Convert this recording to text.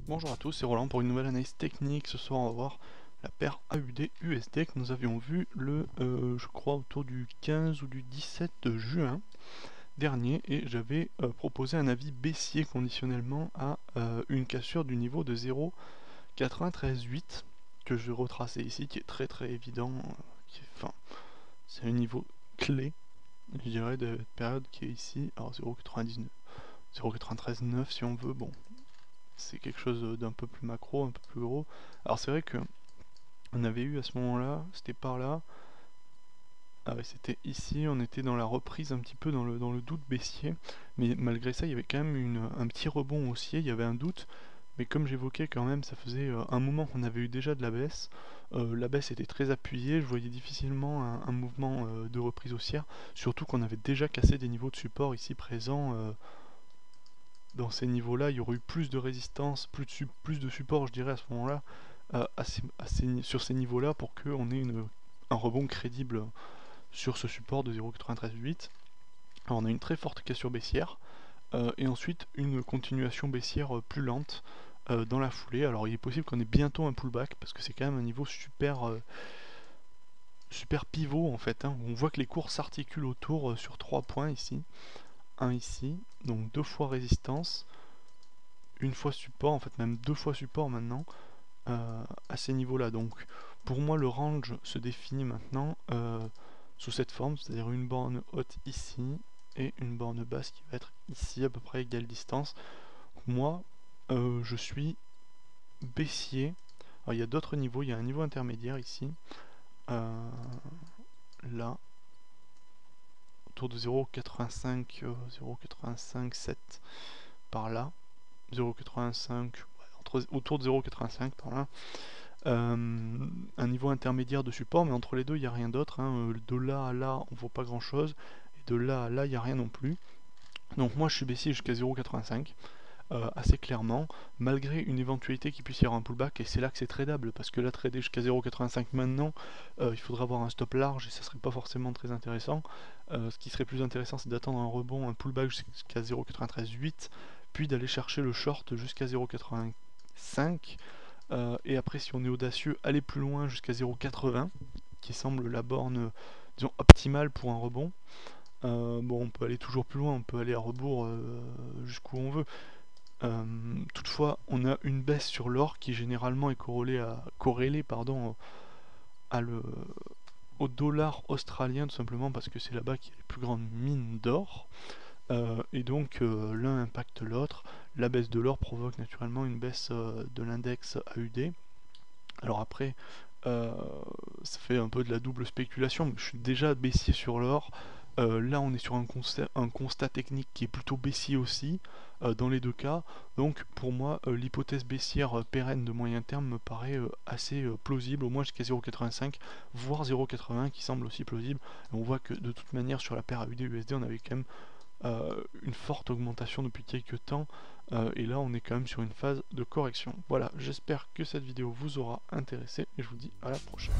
Bonjour à tous, c'est Roland pour une nouvelle analyse technique. Ce soir on va voir la paire AUD-USD que nous avions vu je crois autour du 15 ou du 17 juin dernier, et j'avais proposé un avis baissier conditionnellement à une cassure du niveau de 0,938 que je vais retracer ici, qui est très évident, c'est un niveau clé, je dirais, de période qui est ici. Alors 0,99, 0,939 si on veut, bon. C'est quelque chose d'un peu plus macro, un peu plus gros. Alors c'est vrai que on avait eu à ce moment-là, c'était par là. Ah ouais, c'était ici, on était dans la reprise un petit peu dans le doute baissier. Mais malgré ça, il y avait quand même un petit rebond haussier, il y avait un doute. Mais comme j'évoquais quand même, ça faisait un moment qu'on avait eu déjà de la baisse. La baisse était très appuyée, je voyais difficilement un mouvement de reprise haussière. Surtout qu'on avait déjà cassé des niveaux de support ici présents. Dans ces niveaux-là, il y aurait eu plus de résistance, plus de support, je dirais, à ce moment-là, sur ces niveaux-là, pour qu'on ait un rebond crédible sur ce support de 0,938. Alors on a une très forte cassure baissière, et ensuite une continuation baissière plus lente dans la foulée. Alors il est possible qu'on ait bientôt un pullback, parce que c'est quand même un niveau super pivot en fait, hein. On voit que les cours s'articulent autour sur 3 points ici. Un ici, donc 2 fois résistance, une fois support, en fait même 2 fois support maintenant, à ces niveaux-là. Donc pour moi le range se définit maintenant sous cette forme, c'est-à-dire une borne haute ici et une borne basse qui va être ici à peu près égale distance. Moi je suis baissier. Alors il y a d'autres niveaux, il y a un niveau intermédiaire ici, là, autour de 0,85, 0,857 par là, 0,85, autour de 0,85 par là. Un niveau intermédiaire de support, mais entre les deux il n'y a rien d'autre, hein. De là à là on voit pas grand chose, et de là à là il n'y a rien non plus. Donc moi je suis baissier jusqu'à 0,85 assez clairement, malgré une éventualité qu'il puisse y avoir un pullback, et c'est là que c'est tradable, parce que là trader jusqu'à 0,85 maintenant, il faudra avoir un stop large et ça serait pas forcément très intéressant. Ce qui serait plus intéressant, c'est d'attendre un rebond, un pullback jusqu'à 0,938, puis d'aller chercher le short jusqu'à 0,85. Et après, si on est audacieux, aller plus loin jusqu'à 0,80, qui semble la borne, disons, optimale pour un rebond. Bon, on peut aller toujours plus loin, on peut aller à rebours jusqu'où on veut. Toutefois, on a une baisse sur l'or qui généralement est corrélée au dollar australien, tout simplement parce que c'est là-bas qu'il y a les plus grandes mines d'or. Et donc l'un impacte l'autre. La baisse de l'or provoque naturellement une baisse de l'index AUD. Alors après, ça fait un peu de la double spéculation, mais je suis déjà baissier sur l'or. Là on est sur un constat technique qui est plutôt baissier aussi, dans les deux cas. Donc pour moi l'hypothèse baissière pérenne de moyen terme me paraît assez plausible, au moins jusqu'à 0,85 voire 0,80 qui semble aussi plausible. Et on voit que de toute manière sur la paire AUD-USD on avait quand même une forte augmentation depuis quelques temps, et là on est quand même sur une phase de correction. Voilà, j'espère que cette vidéo vous aura intéressé et je vous dis à la prochaine.